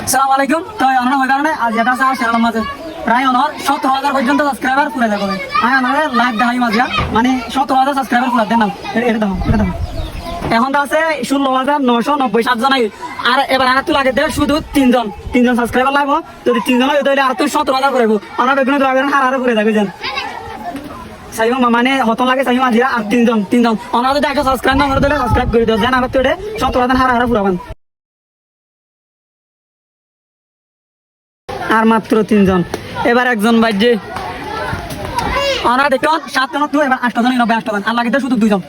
আসসালামু আলাইকুম। তো অনর হয়ে কারণে আজ এটা আছে চ্যানেলের মাঝে প্রায় অনর 17,000 পর্যন্ত সাবস্ক্রাইবার পুরে যাবে। আমি অনরে লাইভ দেখাই মাঝে মানে 17,000 সাবস্ক্রাইবার পুরা দেন না এটা দাও এখন তো আছে 16,990 7 জন। আর এবার আর তুই লাগে দেয় শুধু তিনজন সাবস্ক্রাইবার লাগবো। যদি 3 জন হয় তাহলে আর তুই 17,000 করে অনার বেগুনে লাগবে না আর করে যাবে যেন সাইম মানে হতন লাগে সাইম আজিরা আর তিনজন অনার যদি একটা সাবস্ক্রাইব না করে দিলে সাবস্ক্রাইব করে দিও যেন আবার তুই 17,000 হারা পুরাবেন। আর মাত্র 3 জন এবার একজন বাজে আমরা দেখুন 7 জন তুই এবার 8 জন 90 8 জন আর লাগে শুধু দুইজন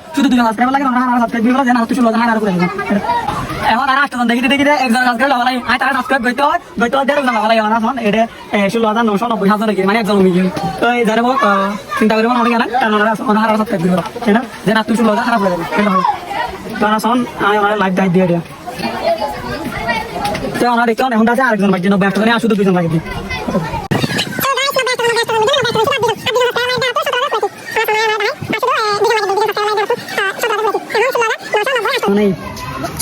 সাবস্ক্রাইবার লাগে আমরা সাবস্ক্রাইব দিবো যেন তুই 16,000 হারা করে দিবেন। এখন আর 8 জন দেখি একজন সাবস্ক্রাইব লাগালাই আই তারা সাবস্ক্রাইব করতে হয় দেড় জন লাগালাই আমরা এখন এটা 16,990 হাজার কি মানে একজন মিলি তো এই জানে চিন্তা করব না কেন কারণ আমরা হারা সাবস্ক্রাইব দিবো ঠিক না যেন তুই 16,000 হারা করে দিবেন এটা হয় তারা সন আমি আমরা লাইভ দাই দিয়ে দিয়া তো আমরা দেখুন এখন আছে আরেকজন বাজে 90 জন আর শুধু দুইজন লাগে দিই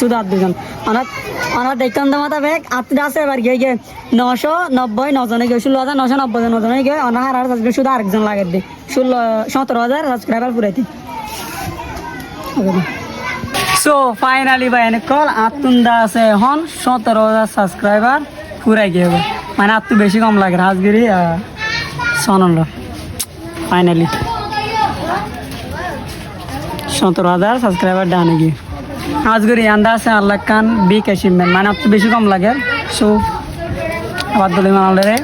শুধু 8 জন আমরা দেখতাম তো মাথা ব্যাগ আটটা আছে এবার গিয়ে 990 9 জনে গিয়ে 16,990 জনে গিয়ে অনার আর শুধু আরেকজন লাগে দিই 17,000 সাবস্ক্রাইবার পুরাইতে। সো ফাইনালি ভাই এনে কল আতুন্দা আছে এখন 17,000 সাবস্ক্রাইবার পুরাই গিয়ে হবে মানে আর তো বেশি কম লাগে রাজগিরি সনন্দ ফাইনালি 17,000 সাবস্ক্রাইবার ডানে গিয়ে আজগরি আন্দা আছে আল্লাহ খান বিগ অ্যাচিভমেন্ট মানে আর তো বেশি কম লাগে। সো আবার দলি মানলে